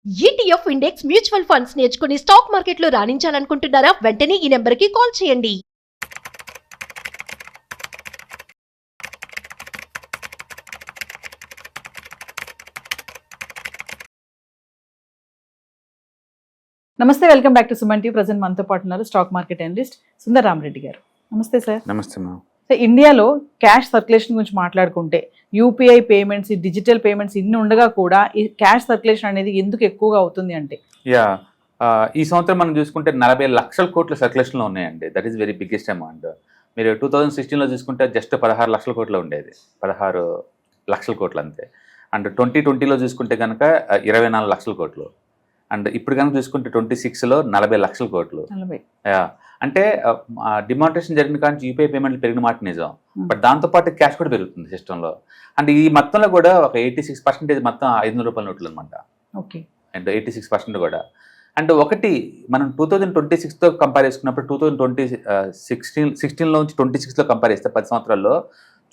ETF index mutual funds నేర్చుకుని stock మార్కెట్లో రాణించాలనుకుంటున్నారా? వెంటనే ఈ నెంబర్కి కాల్ చేయండి. నమస్తే, welcome back to Suman TV. Present మనతో పాటు ఉన్నారు stock market analyst Sundar Rama Reddy గారు. నమస్తే సార్. నమస్తే మ్యామ్. సో ఇండియాలో క్యాష్ సర్క్యులేషన్ గురించి మాట్లాడుకుంటే యూపీఐ పేమెంట్స్, డిజిటల్ పేమెంట్స్ ఇన్ని ఉండగా కూడా ఈ క్యాష్ సర్క్యులేషన్ అనేది ఎందుకు ఎక్కువగా అవుతుంది అంటే? ఈ సంవత్సరం మనం చూసుకుంటే 40 లక్షల కోట్ల సర్క్యులేషన్లో ఉన్నాయండి. That is very biggest amount. మీరు 2016లో చూసుకుంటే జస్ట్ 16 లక్షల కోట్లు ఉండేది, 16 లక్షల కోట్లు అంతే. అండ్ 2020లో చూసుకుంటే కనుక 24 లక్షల కోట్లు. అండ్ ఇప్పుడు కనుక చూసుకుంటే 26లో 40 లక్షల కోట్లు. అంటే డిమానిటైజేషన్ జరిగిన కానీ యూపీఐ పేమెంట్లు పెరిగిన మాట నిజం, బట్ దాంతోపాటు క్యాష్ కూడా పెరుగుతుంది సిస్టంలో. అండ్ ఈ మొత్తంలో కూడా ఒక 86% మొత్తం 500 రూపాయల నోట్లు అనమాట. ఓకే. అండ్ 86% కూడా. అండ్ ఒకటి మనం 2026తో కంపేర్ చేసుకున్నప్పుడు 2016లో నుంచి 26లో కంపేర్ చేస్తే 10 సంవత్సరాల్లో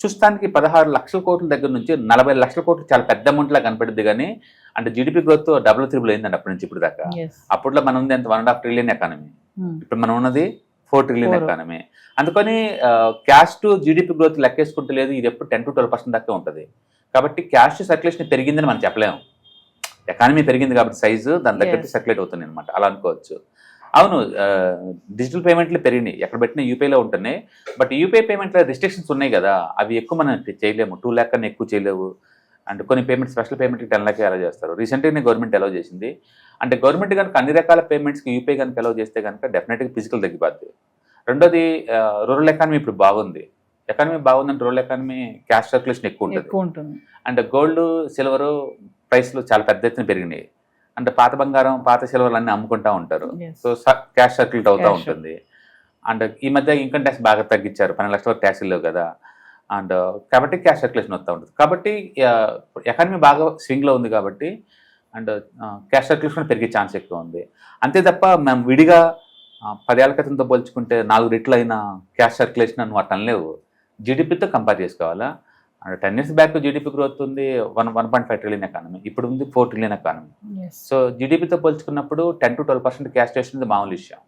చూస్తానికి 16 లక్షల కోట్ల దగ్గర నుంచి 40 లక్షల కోట్లు చాలా పెద్ద అమౌంట్లా కనపడుద్ది. కానీ అంటే జీడిపి గ్రోత్ డబుల్ త్రిబుల్ అయిందండి అప్పటి నుంచి ఇప్పుడు దాకా. అప్పట్లో మనం ఉంది ఎంత 1.5 ట్రిలియన్ ఎకానమీ, ఇప్పుడు మనం ఉన్నది 4 ట్రిలియన్ ఎకానమీ. అందుకని క్యాష్ టు జీడిపి గ్రోత్ లెక్కేసుకుంటే లేదు, ఇది ఎప్పుడు 10 to 12% దాకా ఉంటుంది. కాబట్టి క్యాష్ సర్క్యులేషన్ పెరిగిందని మనం చెప్పలేము. ఎకానమీ పెరిగింది కాబట్టి సైజు దాని దగ్గర సర్క్యులేట్ అవుతుంది అనమాట, అలా అనుకోవచ్చు. అవును, డిజిటల్ పేమెంట్లు పెరిగినాయి, ఎక్కడ పెట్టినా యూపీఐలో ఉంటున్నాయి. బట్ యూపీఐ పేమెంట్లో రిస్ట్రిక్షన్స్ ఉన్నాయి కదా, అవి ఎక్కువ మనం చేయలేము. 2 lakh కన్నా ఎక్కువ చేయలేవు. అండ్ కొన్ని పేమెంట్ స్పెషల్ పేమెంట్కి 10 lakh అలౌ చేస్తారు. రీసెంట్గానే గవర్నమెంట్ అలౌ చేసింది. అంటే గవర్నమెంట్ కనుక అన్ని రకాల పేమెంట్స్కి యూపీఐ కనుక అలౌ చేస్తే కనుక డెఫినెట్గా ఫిజికల్ తగ్గిపోద్ది. రెండోది, రూరల్ ఎకానమీ ఇప్పుడు బాగుంది. ఎకానమీ బాగుందంటే రూరల్ ఎకానమీ క్యాష్ సర్క్యులేషన్ ఎక్కువ ఉంటుంది. అండ్ గోల్డ్, సిల్వర్ ప్రైస్లు చాలా పెద్ద ఎత్తున పెరిగినాయి. అంటే పాత బంగారం, పాత సిల్వర్లు అన్నీ అమ్ముకుంటూ ఉంటారు. సో క్యాష్ సర్క్యులేట్ అవుతూ ఉంటుంది. అండ్ ఈ మధ్య ఇన్కమ్ ట్యాక్స్ బాగా తగ్గించారు, 12 లక్షల వరకు ట్యాక్స్ లేవు కదా. అండ్ కాబట్టి క్యాష్ సర్క్యులేషన్ వస్తూ ఉంటుంది. కాబట్టి ఎకానమీ బాగా స్వింగ్లో ఉంది కాబట్టి అండ్ క్యాష్ సర్క్యులేషన్ పెరిగే ఛాన్స్ ఎక్కువ ఉంది. అంతే తప్ప మేము విడిగా 10 ఏళ్ల క్రితంతో పోల్చుకుంటే 4 రెట్లు అయిన క్యాష్ సర్క్యులేషన్ అని వాటి అనలేవు. జీడిపితో కంపేర్ చేసుకోవాలా. And 10 years back GDP growth ఉంది 1.5 ట్రిలియన్ ఎకానమీ, ఇప్పుడు ఉంది 4 ట్రిలియన్ ఎకానమీ. సో జీడిపితో పోల్చుకున్నప్పుడు 10 to 12% క్యాష్ చేస్తుంది మామూలు విషయం.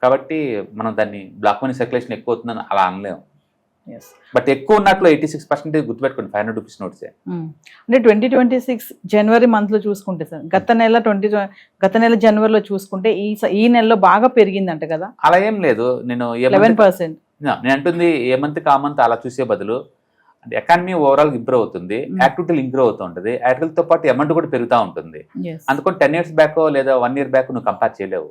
కాబట్టి మనం దాన్ని బ్లాక్ మనీ సర్క్యులేషన్ ఎక్కువ అవుతుందని అలా అనలేము. బట్ ఎక్కువ ఉన్నట్లు 86% గుర్తుపెట్టుకోండి, 500 రూపీస్ నోట్సే. అంటే 2026 జనవరి మంత్ లో చూసుకుంటే సార్, గత నెల జనవరిలో చూసుకుంటే ఈ నెలలో బాగా పెరిగిందంట కదా? అలా ఏం లేదు. నేను 11%. నేను అంటుంది ఏ మంత్ కా మంత్ అలా చూసే బదులు అంటే ఎకానమీ ఓవరాల్ ఇంప్రూవ్ అవుతుంది, యాక్టివిటీలు ఇంప్రూవ్ అవుతూ ఉంటుంది, యాక్టివిటీతో పాటు అమౌంట్ కూడా పెరుగుతూ ఉంటుంది. అందుకని 10 years బ్యాక్ లేదా 1 year బ్యాక్ నువ్వు కంపేర్ చేయలేవు.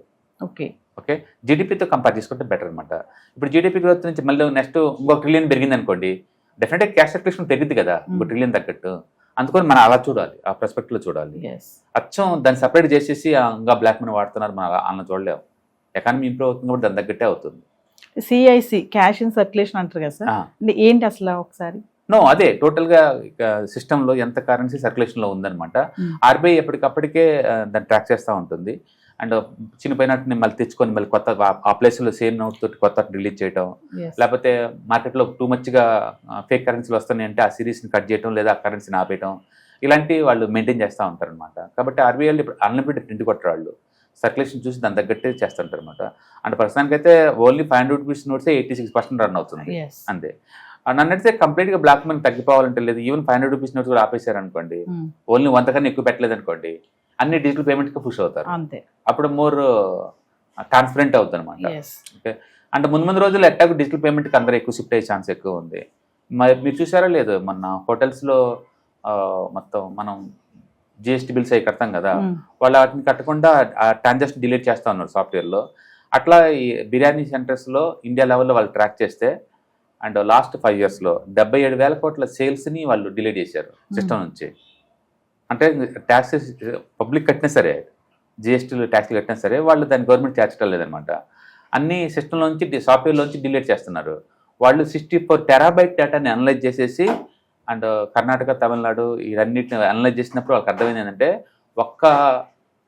ఓకే, జీడిపితో కంపేర్ చేసుకుంటే బెటర్ అనమాట. ఇప్పుడు జీడిపి గ్రోత్ నుంచి మళ్ళీ నెక్స్ట్ ఇంకో ట్రిలియన్ పెరిగింది అనుకోండి, డెఫినెట్గా క్యాష్ సర్క్యులేషన్ పెరిగింది కదా ఇంకో ట్రిలియన్ తగ్గట్టు. అందుకని మనం అలా చూడాలి, ఆ పర్స్పెక్టివ్లో చూడాలి. అచ్చం దాన్ని సపరేట్ చేసేసి ఇంకా బ్లాక్ మనీ వాడుతున్నారు, మనం అలా చూడలేము. ఎకానమీ ఇంప్రూవ్ అవుతుంది కాబట్టి దాని తగ్గట్టే అవుతుంది. సిఐసి క్యాష్ ఇన్ సర్క్యులేషన్ అంటారు కదా సార్, ఏంటి అసలు ఒకసారి? అదే టోటల్గా సిస్టంలో ఎంత కరెన్సీ సర్క్యులేషన్లో ఉందన్నమాట. ఆర్బీఐ ఎప్పటికప్పటికే దాన్ని ట్రాక్ చేస్తూ ఉంటుంది. అండ్ చిన్నపోయినట్టు మళ్ళీ తెచ్చుకొని మళ్ళీ కొత్త ఆ ప్లేస్లో సేమ్ నోట్ తోటి కొత్త రిలీజ్ చేయడం, లేకపోతే మార్కెట్లో టూ మచ్గా ఫేక్ కరెన్సీలు వస్తున్నాయి అంటే ఆ సిరీస్ని కట్ చేయడం లేదా ఆ కరెన్సీని ఆపేయడం, ఇలాంటివి వాళ్ళు మెయింటైన్ చేస్తూ ఉంటారు అనమాట. కాబట్టి ఆర్బీఐ ఇప్పుడు అన్లిమిటెడ్ ప్రింట్ కొట్టరు, వాళ్ళు సర్క్యులేషన్ చూసి దాని తగ్గట్టే చేస్తుంటారు అనమాట. అండ్ ప్రస్తుతానికి అయితే ఓన్లీ 500 రూపీస్ నోట్సే 86% రన్ అవుతుంది అంతే. నన్ను అయితే కంప్లీట్గా బ్లాక్ మనీ తగ్గిపోవాలంటే లేదు, ఈవెన్ 500 రూపీస్ నోట్స్ కూడా ఆపేశారు అనుకోండి, ఓన్లీ 100 కన్నా ఎక్కువ పెట్టలేదు అనుకోండి, అన్ని డిజిటల్ పేమెంట్కి పుష్ అవుతారు. అప్పుడు మోర్ ట్రాన్స్పరెంట్ అవుతుంది అనమాట. ఓకే, అంటే ముందు రోజుల్లో ఎట్టాకు డిజిటల్ పేమెంట్కి అందరూ ఎక్కువ షిఫ్ట్ అయ్యే ఛాన్స్ ఎక్కువ ఉంది. మరి మీరు చూసారా లేదు, మన హోటల్స్లో మొత్తం మనం జిఎస్టీ బిల్స్ అవి కడతాం కదా, వాళ్ళు వాటిని కట్టకుండా ఆ ట్రాన్సాక్షన్ డిలీట్ చేస్తూ ఉన్నారు సాఫ్ట్వేర్లో. అట్లా ఈ బిర్యానీ సెంటర్స్లో ఇండియా లెవెల్లో వాళ్ళు ట్రాక్ చేస్తే అండ్ లాస్ట్ 5 yearsలో 77,000 కోట్ల సేల్స్ని వాళ్ళు డిలీట్ చేశారు సిస్టమ్ నుంచి. అంటే ట్యాక్సెస్ పబ్లిక్ కట్టినా సరే, జిఎస్టీలు ట్యాక్స్లు కట్టినా సరే వాళ్ళు దాన్ని గవర్నమెంట్ చేర్చడం లేదనమాట. అన్ని సిస్టంలోంచి సాఫ్ట్వేర్లోంచి డిలీట్ చేస్తున్నారు. వాళ్ళు 64 terabyte డేటాని అనలైజ్ చేసేసి అండ్ కర్ణాటక, తమిళనాడు ఇవన్నిటిని అనలైజ్ చేసినప్పుడు వాళ్ళకి అర్థమైంది ఏంటంటే ఒక్క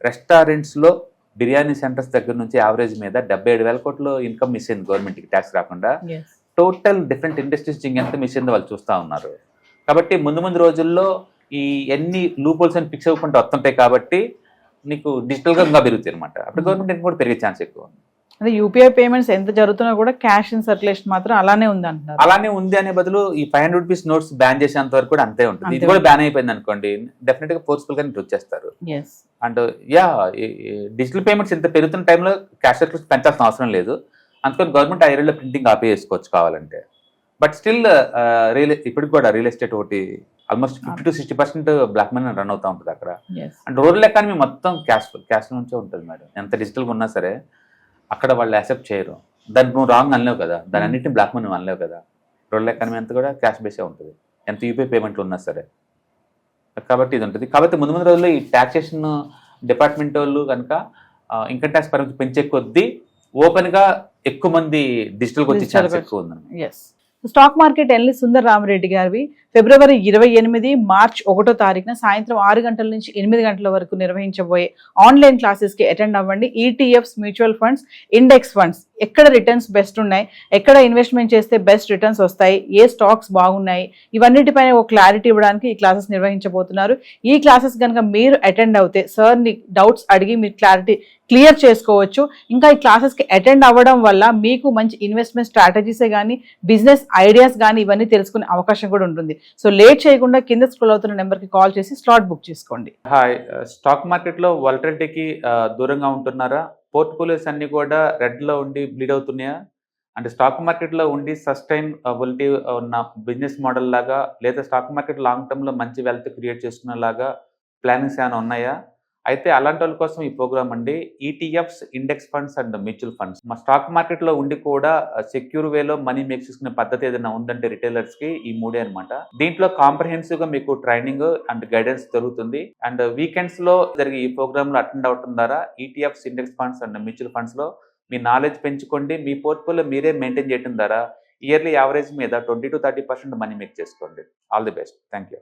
రెస్టారెంట్స్లో బిర్యానీ సెంటర్స్ దగ్గర నుంచి యావరేజ్ మీద 77,000 కోట్లు ఇన్కమ్ మిస్ అయింది గవర్నమెంట్కి ట్యాక్స్ రాకుండా. టోటల్ డిఫరెంట్ ఇండస్ట్రీస్ ఎంత మిస్ అయిందో వాళ్ళు చూస్తూ ఉన్నారు. కాబట్టి ముందు రోజుల్లో ఈ ఎన్ని లూప్ హోల్స్ అని ఫిక్స్ అవ్వకుండా వస్తుంటాయి కాబట్టి నీకు డిజిటల్గా ఇంకా పెరుగుతాయి అనమాట. అప్పుడు గవర్నమెంట్ కూడా పెరిగే ఛాన్స్ ఎక్కువ ఉంది. అంటే యూపీఐ పేమెంట్స్ ఎంత జరుగుతున్నా కూడా క్యాష్ ఇన్ సర్క్యులేషన్ మాత్రం అలానే ఉంది అంటున్నారు. అలానే ఉంది అనే బదులు ఈ 500 రూపీస్ నోట్స్ బ్యాన్ చేసేంత వరకు కూడా అంతే ఉంటుంది. ఇది కూడా బ్యాన్ అయిపోయింది అనుకోండి, డెఫినెట్ గా ఫోర్స్ఫుల్ గా వచ్చేస్తారు. అండ్ డిజిటల్ పేమెంట్స్ ఇంత పెరుగుతున్న టైంలో క్యాష్ సర్క్యులేషన్ పెంచాల్సిన అవసరం లేదు. అందుకని గవర్నమెంట్ 5 ఏళ్ళలో ప్రింటింగ్ ఆపేసుకోవచ్చు కావాలంటే. బట్ స్టిల్ ఇప్పటికి కూడా రియల్ ఎస్టేట్ ఒకటి almost 50 to 60% black money run అవుతూ ఉంటుంది అక్కడ. అండ్ రూరల్ ఎకానమీ మొత్తం క్యాష్ నుంచే ఉంటుంది మేడం. ఎంత డిజిటల్గా ఉన్నా సరే అక్కడ వాళ్ళు యాక్సెప్ట్ చేయరు. దానికి నువ్వు రాంగ్ అనలేవు కదా, దాని అన్నింటినీ బ్లాక్ మనీ అనలేవు కదా. రూరల్ ఎకానమీ అంతా కూడా క్యాష్ బేసే ఉంటుంది, ఎంత యూపీఐ పేమెంట్లు ఉన్నా సరే. కాబట్టి ఇది ఉంటుంది. కాబట్టి ముందు ముందు రోజుల్లో ఈ ట్యాక్సేషన్ డిపార్ట్మెంట్ వాళ్ళు కనుక ఇన్కమ్ ట్యాక్స్ పరిమితి పెంచే కొద్దీ ఓపెన్గా ఎక్కువ మంది డిజిటల్కి వచ్చే ఛాన్స్ ఎక్కువ ఉంది. స్టాక్ మార్కెట్ ఎన్లి సుందర్ రామరెడ్డి గారివి ఫిబ్రవరి 28, మార్చ్ 1వ తారీఖున సాయంత్రం 6 గంటల నుంచి 8 గంటల వరకు నిర్వహించబోయే ఆన్లైన్ క్లాసెస్కి అటెండ్ అవ్వండి. ETFs, mutual funds, index funds, ఎక్కడ రిటర్న్స్ బెస్ట్ ఉన్నాయి, ఎక్కడ ఇన్వెస్ట్మెంట్ చేస్తే బెస్ట్ రిటర్న్స్ వస్తాయి, ఏ స్టాక్స్ బాగున్నాయి, ఇవన్నిటిపైన ఒక క్లారిటీ ఇవ్వడానికి ఈ క్లాసెస్ నిర్వహించబోతున్నారు. ఈ క్లాసెస్ కనుక మీరు అటెండ్ అవుతే సార్ని డౌట్స్ అడిగి మీరు క్లియర్ చేసుకోవచ్చు. ఇంకా ఈ క్లాసెస్కి అటెండ్ అవ్వడం వల్ల మీకు మంచి ఇన్వెస్ట్మెంట్ స్ట్రాటజీసే కానీ బిజినెస్ ఐడియాస్ కానీ ఇవన్నీ తెలుసుకునే అవకాశం కూడా ఉంటుంది. సో లేట్ చేయకుండా కింద స్క్రోల్ అవుతున్న నెంబర్కి కాల్ చేసి స్లాట్ బుక్ చేసుకోండి. హాయ్, స్టాక్ మార్కెట్లో వాలటిలిటీకి దూరంగా ఉంటున్నారా? పోర్ట్ఫోలియోస్ అన్ని కూడా రెడ్లో ఉండి బ్లీడ్ అవుతున్నాయా? అంటే స్టాక్ మార్కెట్లో ఉండి సస్టైనబిలిటీ ఉన్న బిజినెస్ మోడల్ లాగా లేదా స్టాక్ మార్కెట్ లాంగ్ టర్మ్లో మంచి వెల్త్ క్రియేట్ చేసుకునేలాగా ప్లానింగ్స్ ఏమైనా ఉన్నాయా? అయితే అలాంటి వాళ్ళ కోసం ఈ ప్రోగ్రామ్ అండి. ETFs, index funds and mutual funds. మా స్టాక్ మార్కెట్లో ఉండి కూడా సెక్యూర్ వేలో మనీ మేక్ చేసుకునే పద్ధతి ఏదైనా ఉందంటే రిటైలర్స్కి ఈ 3 అనమాట. దీంట్లో కాంప్రహెన్సివ్గా మీకు ట్రైనింగ్ అండ్ గైడెన్స్ దొరుకుతుంది. అండ్ వీకెండ్స్లో జరిగే ఈ ప్రోగ్రాంలో అటెండ్ అవడం ద్వారా ETFs, index funds and mutual ఫండ్స్లో మీ నాలెడ్జ్ పెంచుకోండి. మీ పోర్ట్ఫోలియో మీరే మెయింటైన్ చేయడం ద్వారా ఇయర్లీ యావరేజ్ మీద 20 to 30% మనీ మేక్ చేసుకోండి. All the best. Thank you.